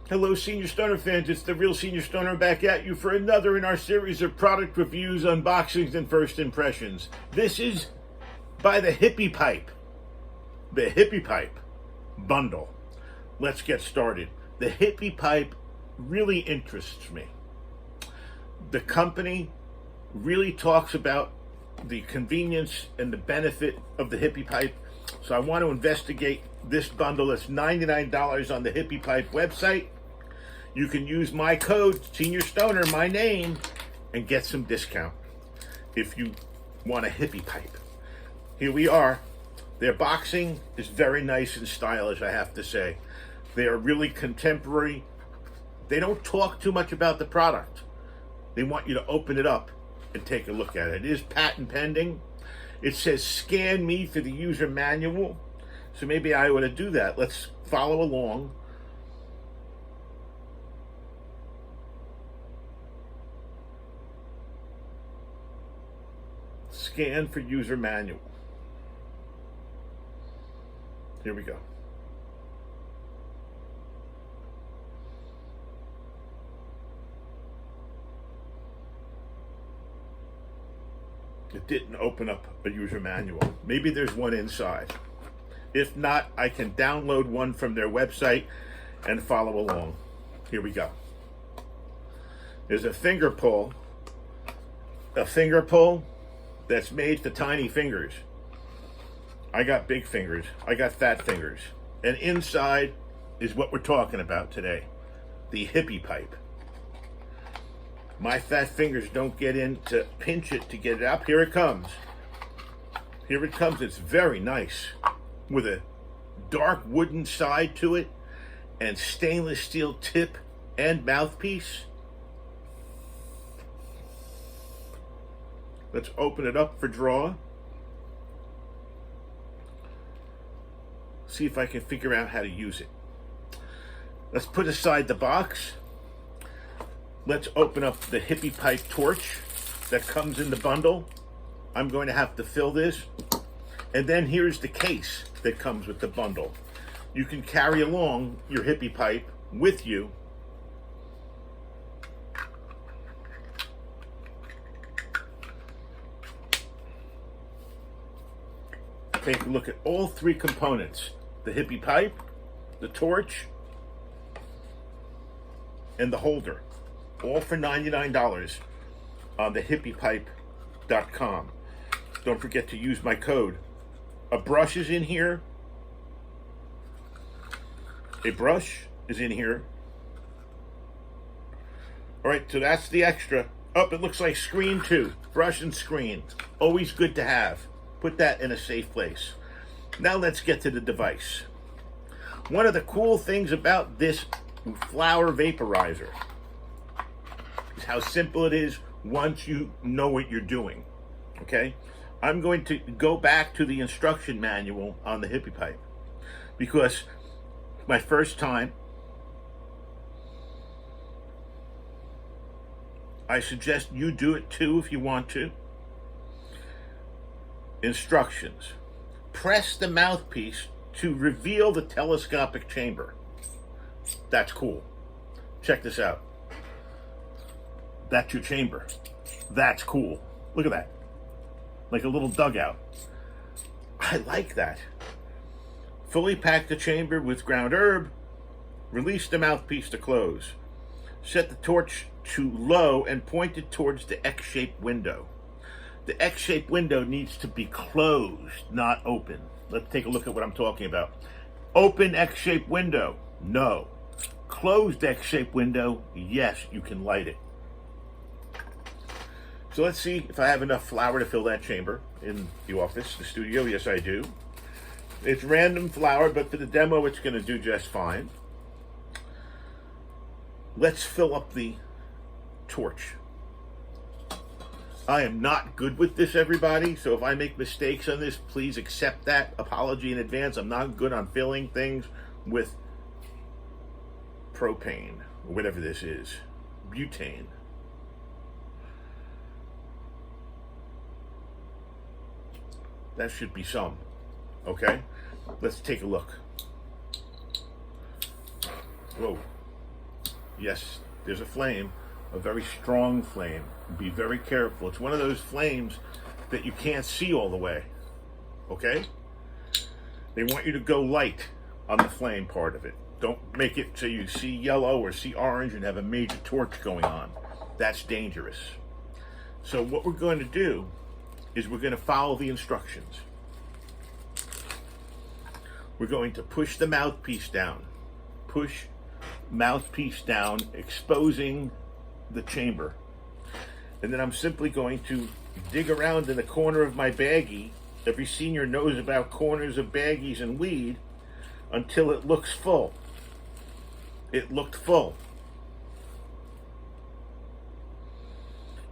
Hello, Senior Stoner fans. It's the real Senior Stoner back at you for another in our series of product reviews, unboxings, and first impressions. This is by the Hippiepipe. The Hippiepipe bundle. Let's get started. The Hippiepipe really interests me. The company really talks about the convenience and the benefit of the Hippiepipe. So I want to investigate this bundle. It's $99 on the Hippiepipe website. You can use my code, Senior Stoner, my name, and get some discount if you want a Hippiepipe. Here we are. Their boxing is very nice and stylish, I have to say. They are really contemporary. They don't talk too much about the product. They want you to open it up and take a look at it. It is patent pending. It says scan me for the user manual. So maybe I ought to do that. Let's follow along. Scan for user manual. Here we go. It didn't open up a user manual. Maybe there's one inside. If not, I can download one from their website and follow along. Here we go. There's a finger pull that's made for tiny fingers. I got big fingers. I got fat fingers. And inside is what we're talking about today, the Hippiepipe. My fat fingers don't get in to pinch it to get it up. Here it comes. Here it comes. It's very nice with a dark wooden side to it and stainless steel tip and mouthpiece. Let's open it up for draw. See if I can figure out how to use it. Let's put aside the box. Let's open up the Hippiepipe torch that comes in the bundle. I'm going to have to fill this. And then here's the case that comes with the bundle. You can carry along your Hippiepipe with you. Take a look at all three components: the Hippiepipe, the torch, and the holder. All for $99 on the hippiepipe.com. Don't forget to use my code. A brush is in here. A brush is in here. All right, so that's the extra. Oh, it looks like screen too. Brush and screen. Always good to have. Put that in a safe place. Now let's get to the device. One of the cool things about this flower vaporizer is how simple it is once you know what you're doing. Okay? I'm going to go back to the instruction manual on the Hippiepipe because my first time, I suggest you do it too if you want to. Instructions. Press the mouthpiece to reveal the telescopic chamber. That's cool. Check this out. That's your chamber. That's cool. Look at that. Like a little dugout. I like that. Fully pack the chamber with ground herb. Release the mouthpiece to close. Set the torch to low and point it towards the X-shaped window. The X-shaped window needs to be closed, not open. Let's take a look at what I'm talking about. Open X-shaped window, no. Closed X-shaped window, yes, you can light it. So let's see if I have enough flour to fill that chamber in the office, the studio. Yes, I do. It's random flour, but for the demo, it's going to do just fine. Let's fill up the torch. I am not good with this, everybody, so if I make mistakes on this, please accept that. Apology in advance. I'm not good on filling things with propane, or whatever this is. Butane. That should be some. Okay? Let's take a look. Whoa. Yes, there's a flame, a very strong flame. Be very careful. It's one of those flames that you can't see all the way. Okay? They want you to go light on the flame part of it. Don't make it so you see yellow or see orange and have a major torch going on. That's dangerous. So what we're going to do is we're going to follow the instructions. We're going to push the mouthpiece down. Push mouthpiece down, exposing the chamber. And then I'm simply going to dig around in the corner of my baggie. Every senior knows about corners of baggies and weed, until it looks full. It looked full.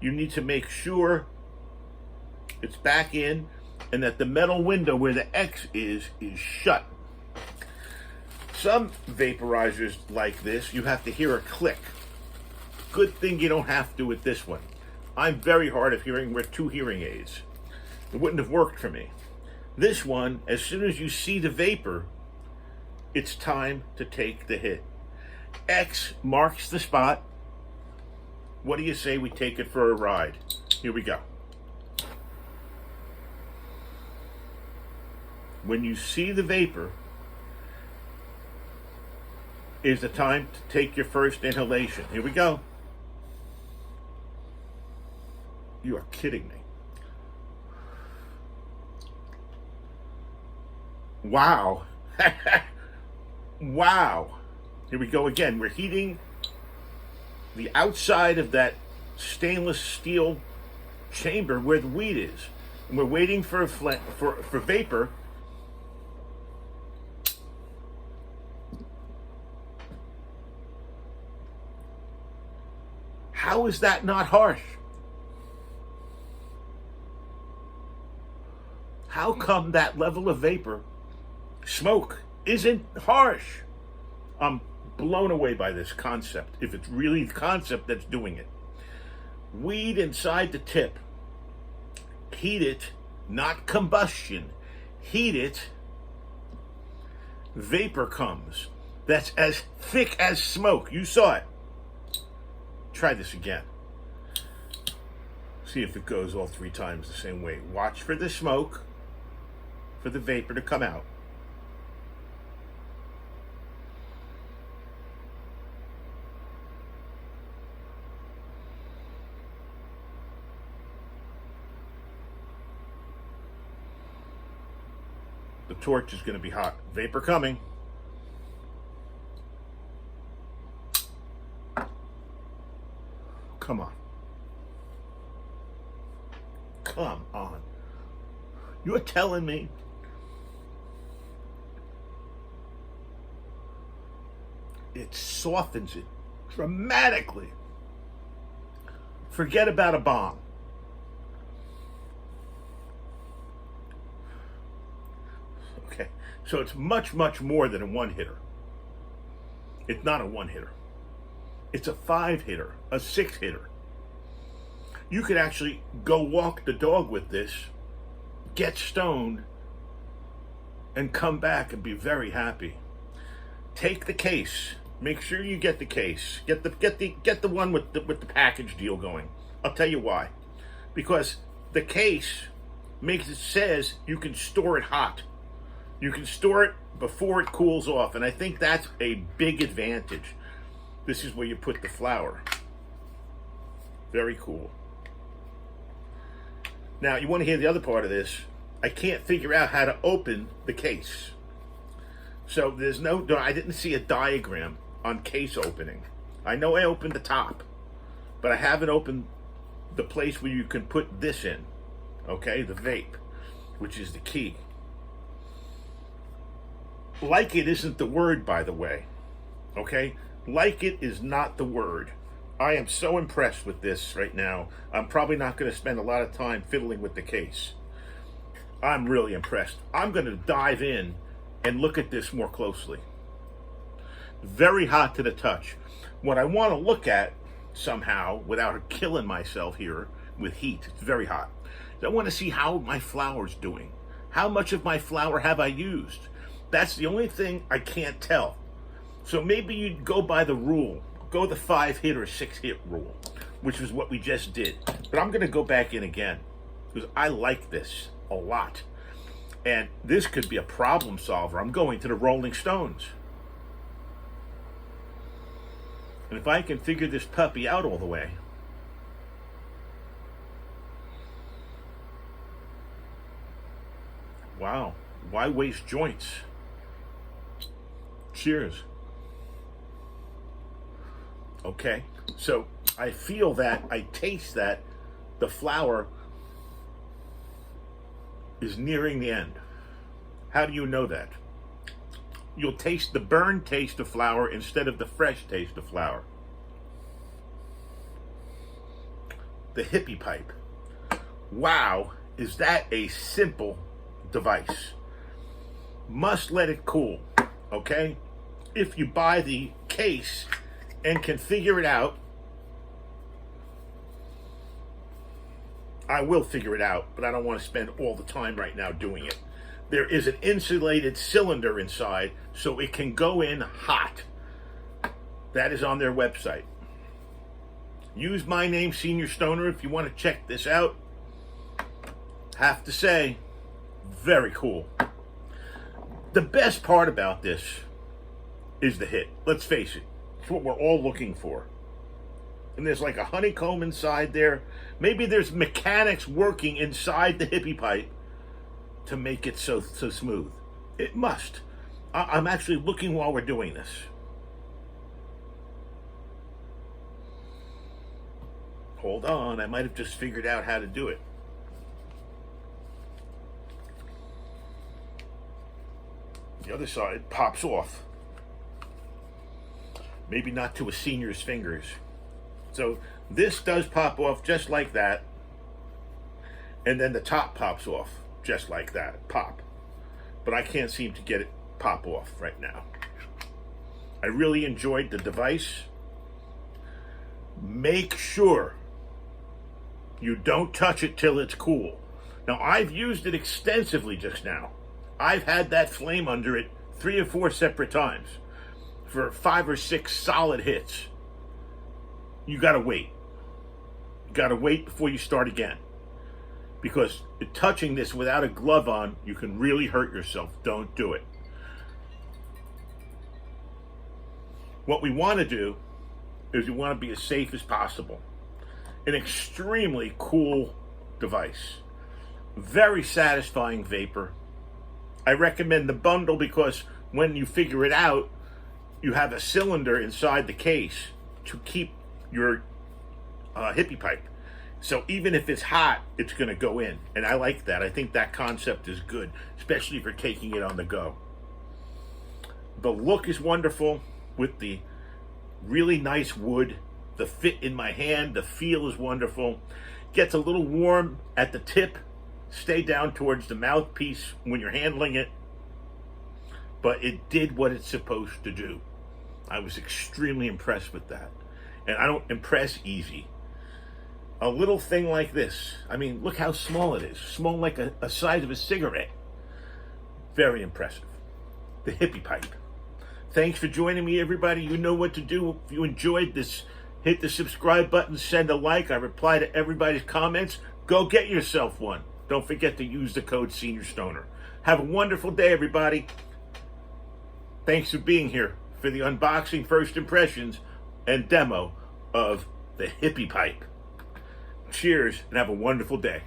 You need to make sure it's back in and that the metal window where the X is shut. Some vaporizers like this, you have to hear a click. Good thing you don't have to with this one. I'm very hard of hearing with 2 hearing aids. It wouldn't have worked for me. This one, as soon as you see the vapor, it's time to take the hit. X marks the spot. What do you say we take it for a ride? Here we go. When you see the vapor, is the time to take your first inhalation. Here we go. You are kidding me. Wow. Wow. Here we go again. We're heating the outside of that stainless steel chamber where the weed is. And we're waiting for vapor. How is that not harsh? How come that level of vapor, smoke, isn't harsh? I'm blown away by this concept, if it's really the concept that's doing it. Weed inside the tip. Heat it, not combustion. Heat it. Vapor comes. That's as thick as smoke. You saw it. Try this again. See if it goes all 3 times the same way. Watch for the smoke, for the vapor to come out. The torch is going to be hot. Vapor coming. Come on. Come on. You're telling me it softens it dramatically. Forget about a bomb. Okay, so it's much, much more than a 1-hitter. It's not a 1-hitter. It's a 5-hitter, a 6-hitter. You could actually go walk the dog with this, get stoned, and come back and be very happy. Take the case. Make sure you get the case. Get the one with the package deal going. I'll tell you why. Because the case says you can store it hot. You can store it before it cools off, and I think that's a big advantage. This is where you put the flour. Very cool. Now, you want to hear the other part of this. I can't figure out how to open the case. So I didn't see a diagram on case opening. I know I opened the top, but I haven't opened the place where you can put this in. Okay, the vape, which is the key. Like it isn't the word, by the way. Okay? Like it is not the word. I am so impressed with this right now. I'm probably not going to spend a lot of time fiddling with the case. I'm really impressed. I'm going to dive in and look at this more closely. Very hot to the touch. What I want to look at somehow, without killing myself here with heat, it's very hot. I want to see how my flour's doing. How much of my flour have I used? That's the only thing I can't tell. So maybe you'd go by the rule go the 5-hit or 6-hit rule, which is what we just did. But I'm going to go back in again because I like this a lot. And this could be a problem solver. I'm going to the Rolling Stones. And if I can figure this puppy out all the way, wow, why waste joints? Cheers. Okay, so I feel that, I taste that the flower is nearing the end. How do you know that? You'll taste the burned taste of flour instead of the fresh taste of flour. The Hippiepipe. Wow, is that a simple device. Must let it cool, okay? If you buy the case and can figure it out, I will figure it out, but I don't want to spend all the time right now doing it. There is an insulated cylinder inside, so it can go in hot. That is on their website. Use my name, Senior Stoner, if you want to check this out. Have to say, very cool. The best part about this is the hit. Let's face it, it's what we're all looking for. And there's like a honeycomb inside there. Maybe there's mechanics working inside the Hippiepipe to make it so smooth. It must. I'm actually looking while we're doing this. Hold on, I might have just figured out how to do it. The other side pops off. Maybe not to a senior's fingers. So this does pop off just like that. And then the top pops off just like that. Pop. But I can't seem to get it pop off right now. I really enjoyed the device. Make sure you don't touch it till it's cool. Now, I've used it extensively just now. I've had that flame under it 3 or 4 separate times for 5 or 6 solid hits. You gotta wait. You gotta wait before you start again. Because touching this without a glove on, you can really hurt yourself. Don't do it. What we want to do is we want to be as safe as possible. An extremely cool device. Very satisfying vapor. I recommend the bundle because when you figure it out, you have a cylinder inside the case to keep your Hippiepipe. So even if it's hot, it's going to go in. And I like that. I think that concept is good, especially if you're taking it on the go. The look is wonderful with the really nice wood. The fit in my hand, the feel is wonderful. Gets a little warm at the tip. Stay down towards the mouthpiece when you're handling it. But it did what it's supposed to do. I was extremely impressed with that. And I don't impress easy. A little thing like this. I mean, look how small it is. Small like a size of a cigarette. Very impressive. The Hippiepipe. Thanks for joining me, everybody. You know what to do. If you enjoyed this, hit the subscribe button, send a like. I reply to everybody's comments. Go get yourself one. Don't forget to use the code SeniorStoner. Have a wonderful day, everybody. Thanks for being here for the unboxing, first impressions, and demo of the Hippiepipe. Cheers, and have a wonderful day.